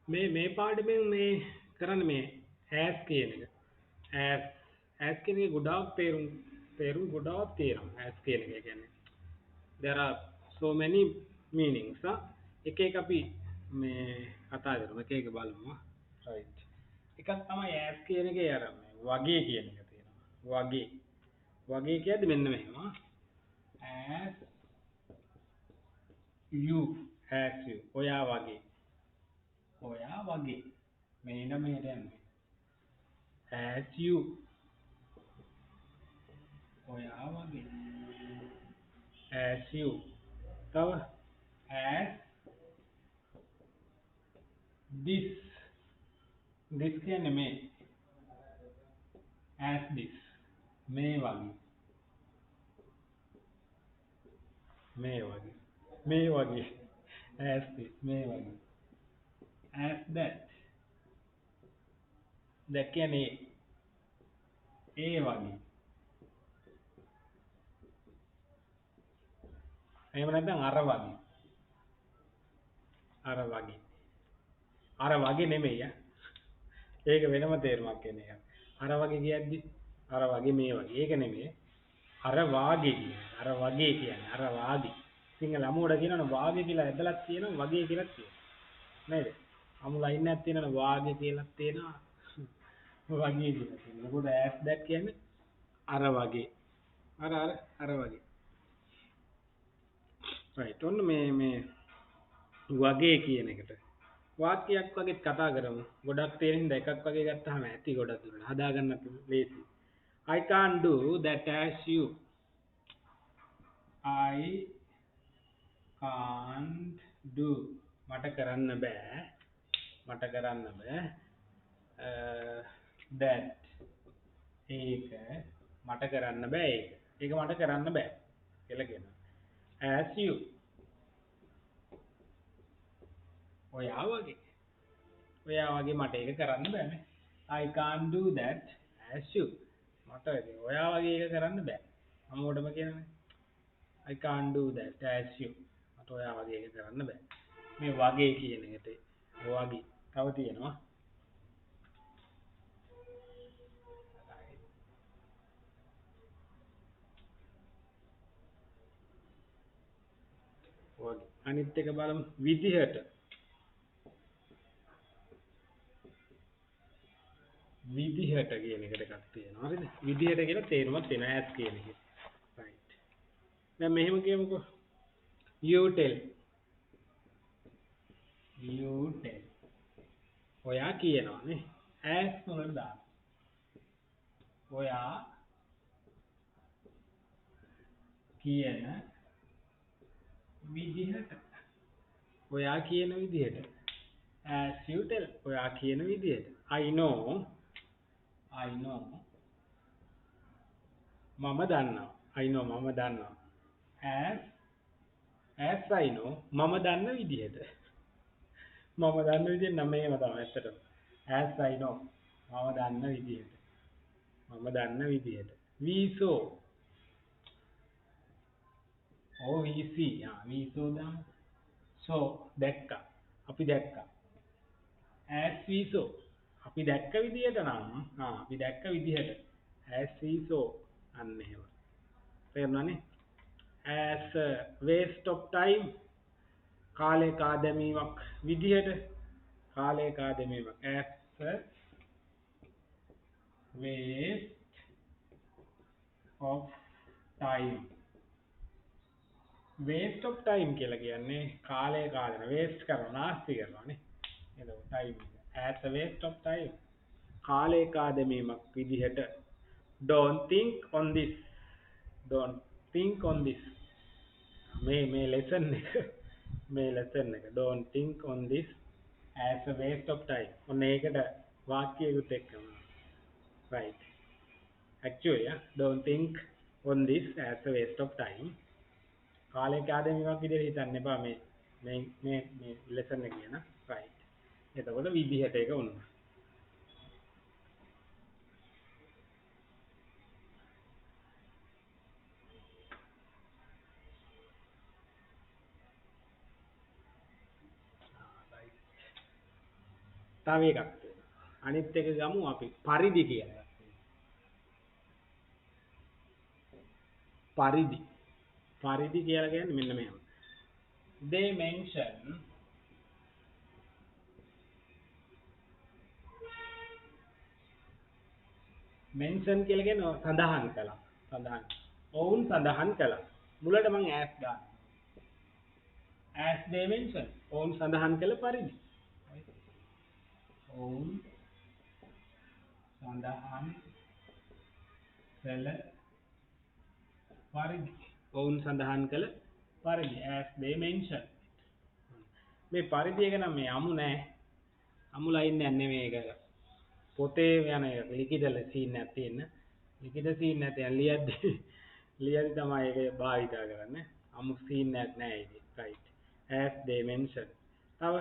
මේ පාඩමෙන් මේ කරන්න මේ ඇස් කියන එක. ඇස් ඇස් කියන එක ගොඩාක් තේරුම් ගොඩාක් තියෙනවා ඇස් කියන එක කියන්නේ. There are so many meanings. එක එක අපි මේ කතා කරමු එක එක බලමු. Right. එකක් තමයි ඇස් කියන එකේ අර මේ වගේ කියන එක තියෙනවා. වගේ කියද්දි මෙන්න මෙහෙම. as you as you ඔයා වගේ මේ නම හිතන්නේ as you ඔයා වගේ as you තව as this කියන්නේ මේ as this මේ වගේ as this මේ වගේ as that කියන්නේ ඒ වගේ එහෙම නැත්නම් අර වගේ නෙමෙයි ඒක වෙනම තේරුමක් එන එක අර වගේ කියද්දි අර වගේ මේ වගේ ඒක නෙමෙයි අර වාගේ සිංහල අමුවට කියනවනේ වාගේ කියලා ඇදලා තියෙනවා වගේ කියලා තියෙනවා නේද අමු ලයින් එකක් තියෙනවනේ වාගේ කියලා තියෙනවා වගේ කියලා තියෙනවා මොකද as that කියන්නේ අර වගේ අර වගේ right ඔන්න මේ වගේ කියන එකට වාක්‍යයක් වගේ කතා කරමු ගොඩක් තේරෙන්න එකක් වගේ ගත්තාම ඇති ගොඩක් දුරට හදාගන්න ලේසි I can't do that as you I can't do මට කරන්න බෑ that ඒක මට කරන්න බෑ ඒක මට කරන්න බෑ කියලා කියනවා as you ඔයා වගේ මට ඒක කරන්න බෑනේ I can't do that as you මට ඔයා වගේ ඒක කරන්න බෑ අමෝඩම කියනනේ I can't do that as you මට ඔයා වගේ ඒක කරන්න බෑ මේ වගේ කියන එකට වගේ තව තියෙනවා වගේ අනිත් එක බලමු විදිහට කියන එකට එකක් තියෙනවා හරිද විදිහට කියලා තේරුමක් තියෙනවා as කියන එකේ right දැන් මෙහෙම කියමුකෝ you tell ඔයා කියනවා නේ as මොනවද දාන්න ඔයා කියන විදිහට as you tell ඔයා කියන විදිහට I know මම දන්නවා as I know මම දන්න විදිහට නම් මේව තමයි ඇත්තටම as I know මම දන්න විදිහට we saw we see we saw them so අපි දැක්කා as we saw අපි දැක්ක විදිහට as we saw අන්න එහෙම තේරුණානේ as a waste of time කාලේ කාදමීමක් විදිහට as a waste of time කියලා කියන්නේ කාලය waste කරනවා නාස්ති කරනවානේ එතකොට time as a waste of time කාලේ කාදමීමක් විදිහට don't think on this මේ lesson එක don't think on this as a waste of time ඔන්න ඒකට වාක්‍යයකට එක්කම right actually don't think on this as a waste of time කාලේ කාදමීමක් විදිහට හිතන්න එපා මේ lesson එක කියන right එතකොට විදිහට ඒක වුණා තව එකක් තියෙනවා. අනිත් එක ගමු අපි පරිදි කියලා. පරිදි. පරිදි කියලා කියන්නේ මෙන්න මෙහෙම. They mention mention කියලා කියන්නේ සඳහන් කළා. සඳහන්. ඔවුන් සඳහන් කළා. මුලට මම as දානවා. As they mention. ඔවුන් සඳහන් කළ පරිදි. ඔවුන් සඳහන් කළ පරිදි. ඔවුන් සඳහන් කළ පරිදි as they mention. මේ පරිදි එක නම් මේ අමු නෑ. අමු ලයින් එකක් නෙමෙයි ඒක. පොතේ යන එක ලිඛිත සීන් එකක් තියෙන. ලිඛිත සීන් එකක් ලියද්දි ලියද්දි තමයි ඒක භාවිතා කරන්නේ. අමු සීන් එකක් නෑ ඒකේ. right. as they mention. තව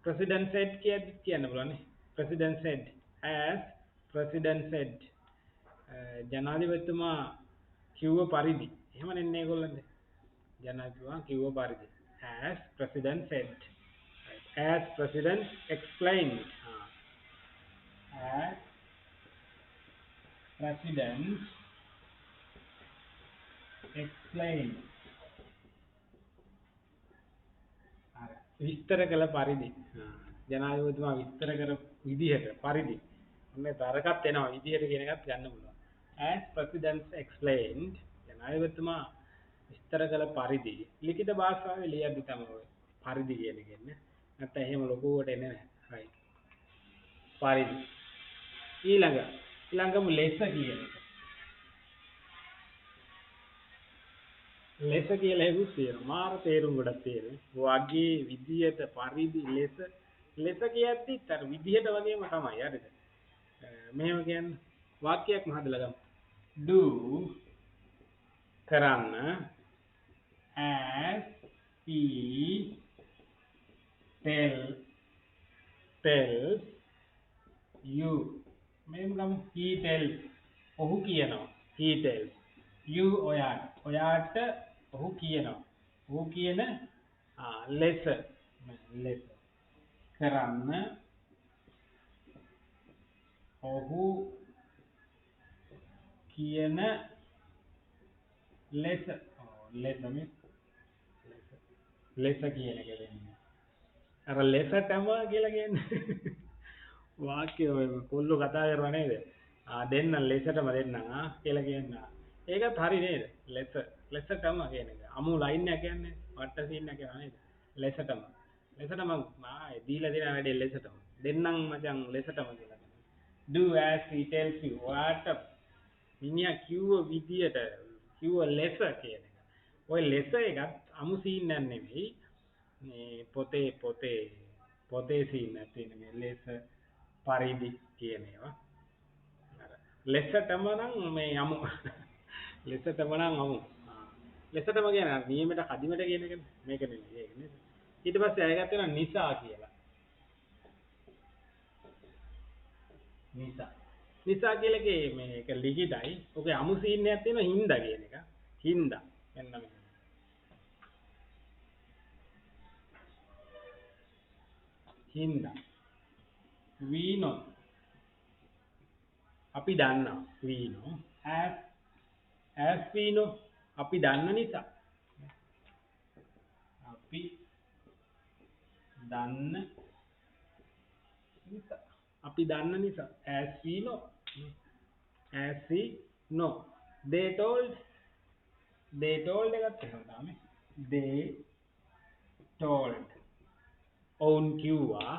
president said කියන්න පුළුවන් නේ. president said as president said. ජනාධිපතිතුමා කිව්ව පරිදි. එහෙම නෙන්නේ ඒගොල්ලන්ට. ජනාධිපතිතුමා කිව්ව පරිදි. as president said. Right. as president explained. as president explained. විස්තර කළ පරිදි. ජනාධිපතිතුමා විස්තර කර විදිහට පරිදි. ඔන්න තරකත් එනවා විදිහට කියන එකත් ගන්න පුළුවන්. as president explained. ජනාධිපතිතුමා විස්තර කළ පරිදි. ලිඛිත භාෂාවේ ලියද්දි තමයි පරිදි කියන එක එන්නේ. නැත්නම් එහෙම ලොකුවට එන්නේ නැහැ. right. පරිදි. ඊළඟම ලෙස කියන එක. ලෙස කියලා එකක් තියෙනවා. මාර තේරුම් ගොඩක් තියෙනවා. වගේ විදියට පරිදි ලෙස කියද්දිත් අර විදියට වගේම තමයි. හරිද? මෙහෙම කියන්නේ වාක්‍යයක්ම හදලා ගමු. do කරන්න as he tells you. මෙහෙම ගමු. he tells ඔහු කියනවා. he tells you ඔයාට ඔහු කියනවා. ඔහු කියන ලෙස කරන්න ඔහු කියන ලෙස කියන එක වෙන්නේ. අර ලෙසටම කියලා කියන්නේ වාක්‍ය ඔය කොල්ලෝ කතා කරනවා නේද? දෙන්න ලෙසටම දෙන්න කියලා කියනවා. ඒකත් හරි නේද? ලෙසටම කියන එක. අමු ලයින් එක කියන්නේ වට්ට සීන් එක කියනවා නේද? ලෙසටම දීලා දෙන වැඩේ ලෙසටම. දෙන්නම් මචං ලෙසටම කියලා. do as he tells you. ඔයාට මිනිහා කිව්ව විදියට කිව්ව ලෙස කියන එක. ඔය ලෙස එකත් අමු සීන් එකක් නෙමෙයි. මේ පොතේ සීන් එකක් තියෙන මේ ලෙස පරිදි කියන ඒවා. ලෙසටම නම් මේ අමු ලෙසටම නම් අමු. ලෙසටම කියන්නේ නියමයට කදිමට කියන එක මේක නෙමෙයි. ඒක නේද? ඊට පස්සේ අයගත්ත වෙනවා නිසා කියලා. නිසා කියලා එකේ මේක ලිඛිතයි. ඔකේ අමු සීන් එකක් තියෙනවා හින්දා කියන එක. හින්දා. මෙන්න මේ. හින්දා. we know. අපි දන්නවා. we know. as we know. අපි දන්න නිසා. අපි දන්න නිසා. as we know. they told එකත් එහෙම තමයි. they told ඔවුන් කිව්වා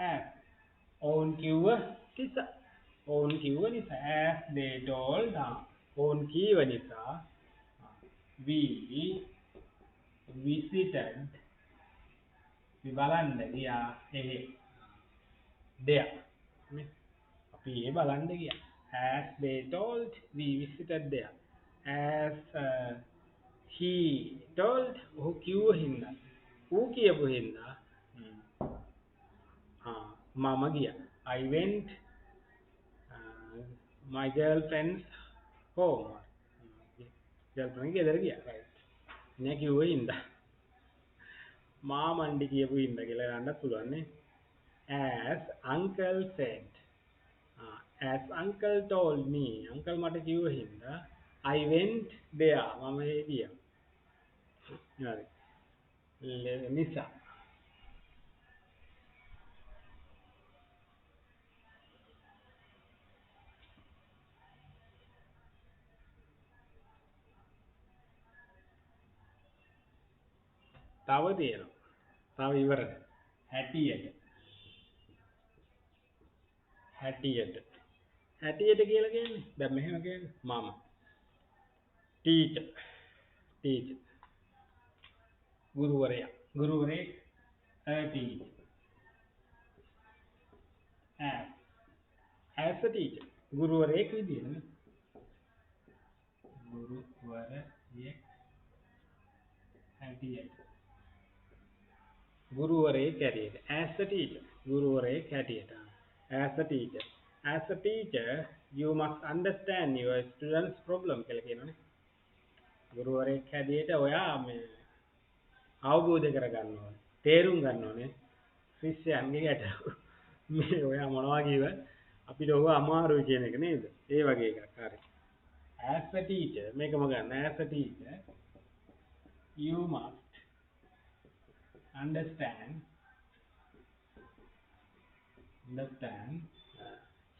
as ඔවුන් කිව්ව නිසා as they told ඔවුන් කීව නිසා we visited බලන්න ගියා අපි ඒ බලන්න ගියා as they told we visited there as he told ඔහු කිව්ව හින්දා ඌ කියපු හින්දා මම ගියා I went my girlfriend's home girlfriend ගෙදර ගියා right නේ කිව්ව හින්දා මාමණ්ඩි කියපු හින්දා කියලා ගන්නත් පුළුවන් නේ as uncle said. As uncle told me, uncle මට කිව්ව හින්දා I went there. මම ඒ ගියා. හරි. නිසා. තව තියෙනවා. තව ඉවරද? හැටියට. හැටියට. හැටියට කියලා කියන්නේ දැන් මෙහෙම කියන්නේ මම ටීචර් ටීචර් ගුරුවරයා ගුරුවරයෙක් ටීචර් as a teacher ගුරුවරයෙක් විදියට ගුරුවරයෙක් හැටියට ගුරුවරයෙක් හැටියට as a teacher ගුරුවරයෙක් හැටියට as a teacher you must understand your students problem කියලා කියනවනේ ගුරුවරයෙක් හැටියට ඔයා මේ අවබෝධ කරගන්න ඕනේ තේරුම් ගන්න ඕනේ ශිෂ්‍යයන්ගේ ගැටලු මේ ඔයා මොනවා කිව්වත් අපිට ඔක අමාරුයි කියන එක නේද ඒ වගේ එකක් හරි as a teacher මේකම ගන්න as a teacher you must understand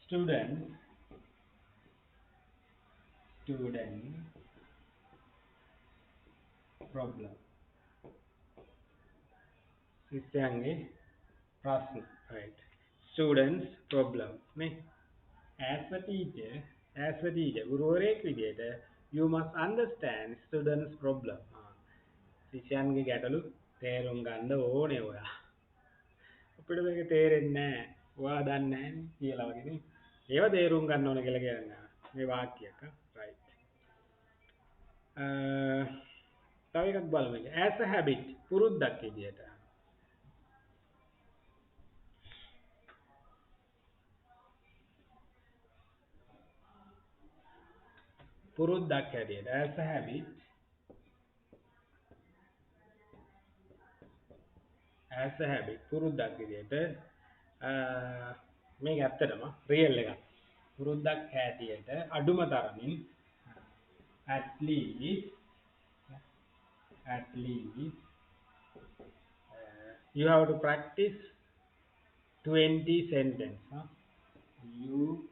student problem ශිෂ්‍යයන්ගේ ප්‍රශ්න right students problem නේ as a teacher ගුරුවරයෙක් විදියට you must understand students problem ශිෂ්‍යයන්ගේ ගැටලු තේරුම් ගන්න ඕනේ ඔයා අපිට මේක තේරෙන්නේ නැහැ ඔයා දන්නේ නැහැ කියලා වගේ නේ ඒව තේරුම් ගන්න ඕනේ කියලා කියන්නේ මේ වාක්‍යයක් right තව එකක් බලමු as a habit පුරුද්දක් විදියට පුරුද්දක් හැටියට as a habit පුරුද්දක් විදියට මේක ඇත්තටම රියල් එකක් පුරුද්දක් හැටියට අඩුම තරමින් at least you have to practice 20 sentence you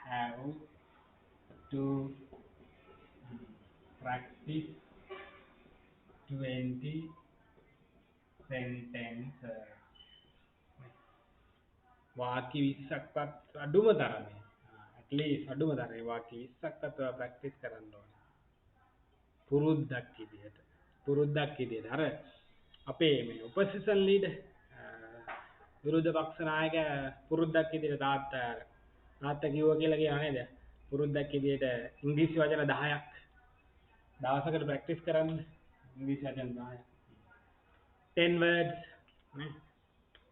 have to practice 20 sentence වාක්‍ය 20ක්වත් අඩුම තරමේ at least අඩුම තරමේ වාක්‍ය 20ක්වත් ඔයා ප්‍රැක්ටිස් කරන්න ඕනේ පුරුද්දක් විදියට අර අපේ මේ ඔපොසිෂන් ලීඩර් විරුද්ධ පක්ෂ නායක පුරුද්දක් විදියට තාත්තා කිව්වා කියලා කියනවා නේද පුරුද්දක් විදියට ඉංග්‍රීසි වචන 10ක් දවසකට ප්‍රැක්ටිස් කරන්න ඉංග්‍රීසි වචන 10ක් 10 words නේ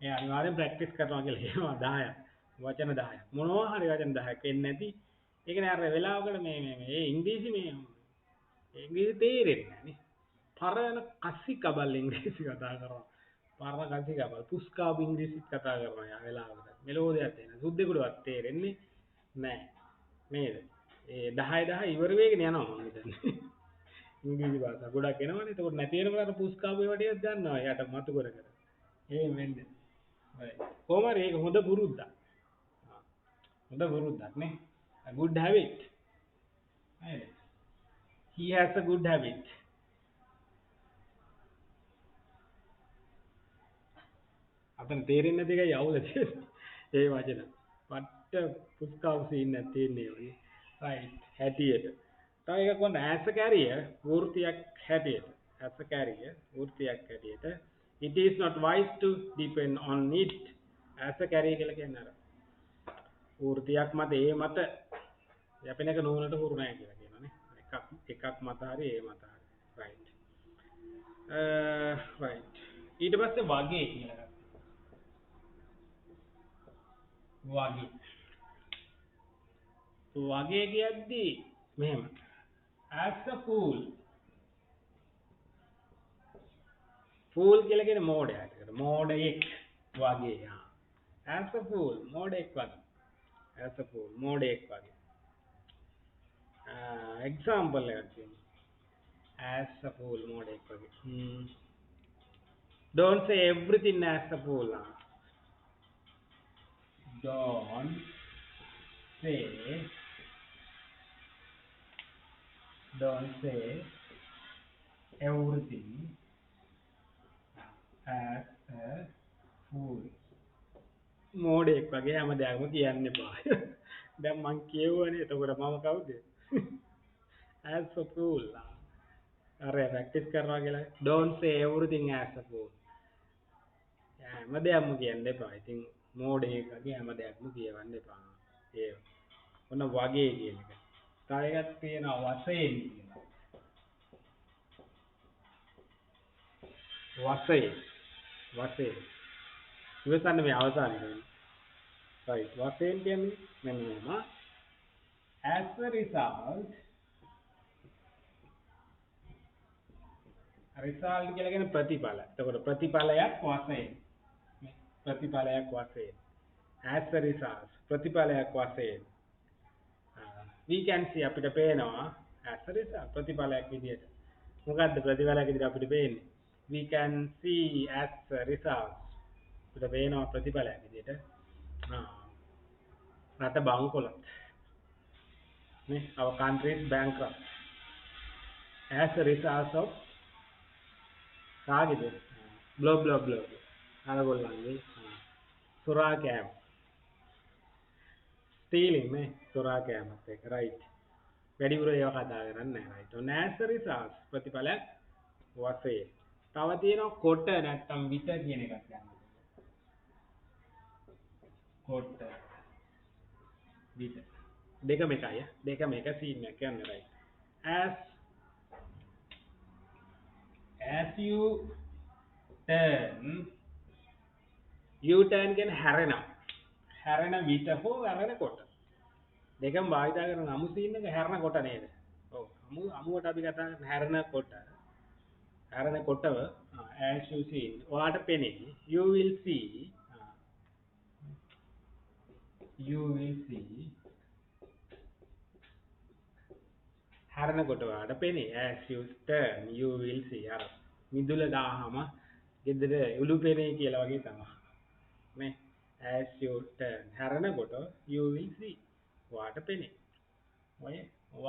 ඒ අනිවාර්යෙන් ප්‍රැක්ටිස් කරනවා කියලා කියනවා 10ක් වචන 10ක් මොනවා හරි වචන 10ක් එන්නේ නැති ඒ කියන්නේ අර වෙලාවකට මේ ඉංග්‍රීසි තේරෙන්නේ නැහැ නේ පරණ කසි කබල් ඉංග්‍රීසි කතා කරනවා පරණ කසි කබල් පුස්කාපු ඉංග්‍රීසිත් කතා කරනවා යා වෙලාවකට මෙලෝදියක් තියෙන සුද්දෙකුටවත් තේරෙන්නේ නැහැ නේද ඒ 10 ඉවර වෙගෙන යනවා මම හිතන්නේ ඉංග්‍රීසි භාෂාව ගොඩක් එනවනේ ඒකට නැති වෙනකොට අර පුස්කාපු ඒවා ටිකක් ගන්නවා යට මතු කර එහෙම වෙන්නේ කොහොම හරි ඒක හොඳ පුරුද්දක් නේ a good habit නේද he has a good habit අපෙන් තේරෙන්නේ නැති එකයි අවුල තියෙන්නේ ඒ වචන පට්ට පුස්කාපු සීන් එකක් තියෙන්නේ වගේ right හැටියට තව එකක් වන්න as a career වෘත්තියක් හැටියට it is not wise to depend on it as a career කියලා කියන්නේ අර වෘත්තියක් මත ඒ මත යැපෙන එක නෝනට හුරු නැහැ කියලා කියනවානේ එකක් මත හරි ඒ මත හරි right right ඊට පස්සේ වගේ කියලා වගේ කියද්දි මෙහෙම as a fool කියලා කියන්නේ මෝඩයා මොඩෙක් වගේ. as a fool මොඩෙක් වගේ. as a fool මොඩෙක් වගේ. example එකක් කියමු. as a fool මොඩෙක් වගේ. don't say everything as a fool. don't say don't say everything as a fool. මොඩෙක් වගේ හැම දෙයක්ම කියන්න එපා. දැන් මං කියවනේ එතකොට මම කවුද? as a fool. අර ප්‍රැක්ටිස් කරනවා කියලා. don't say everything as a fool. හැම දෙයක්ම කියන්න එපා. ඉතින් මොඩෙක් වගේ හැම දෙයක්ම කියවන්න එපා. ඒ මොන වගේ කියන එක. තව එකක් තියෙනවා වශයෙන් කියලා. වශයෙන්. වශයෙන්. ඉවසන්න මේ අවසානයේ. right. වශයෙන් කියන්නේ මෙන්න මෙහෙම. as a result result කියලා කියන්නේ ප්‍රතිඵල. එතකොට ප්‍රතිඵලයක් වශයෙන්. ප්‍රතිඵලයක් වශයෙන්. as a result ප්‍රතිඵලයක් වශයෙන්. we can see අපිට පේනවා as a result ප්‍රතිඵලයක් විදියට. මොකද්ද ප්‍රතිඵලයක් විදියට අපිට පේන්නේ? we can see as a result අපිට පේනවා ප්‍රතිඵලයක් විදියට. රට බංකොලොත්. නේ our country is bankrupt as a result of කාගේද? බ්ලො අරගොල්ලන්ගේ සොරා කෑම. stealing නේ සොරා කෑමත් එක right. වැඩිපුර ඒවා කතා කරන්නේ නැහැ right. on as a result ප්‍රතිඵලයක් වශයෙන්. තව තියෙනවා කොට නැත්තම් විත කියන එකක් ගන්න. කොට විත දෙකම එකයි. දෙකම එක සීන් එකක් යන්නේ right. as you turn කියන්නේ හැරෙනවා. හැරෙන විට හෝ හැරෙන කොට. දෙකම භාවිත කරන අමු සීන් එක හැරෙන කොට නේද? ඔව්. අමුවට අපි කතා කරන හැරෙන කොට. හැරෙන කොටව as you see ඔයාට පෙනේ you will see හැරෙන කොට ඔයාට පෙනේ as you turn you will see අර මිදුල දාහම ගෙදර උළු පෙනේ කියලා වගේ තමයි නේ as you turn හැරෙන කොට you will see ඔයාට පෙනේ ඔය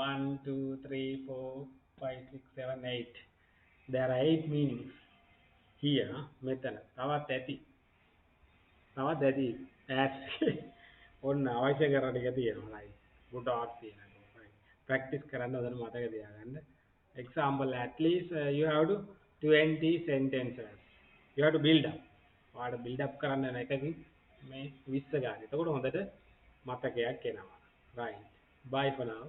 1 2 3 4 5 6 7 8 there are 8 meanings here මෙතන තවත් ඇති as ඔන්න අවශ්‍ය කරන ටික තියෙනවා right ගොඩාක් තියෙනවා right practice කරන්න හොඳට මතක තියාගන්න example at least you have to 20 sentences you have to build up ඔයාලට build up කරන්න යන එකකින් මේ 20 ගන්න. එතකොට හොඳට මතකයක් එනවා right bye for now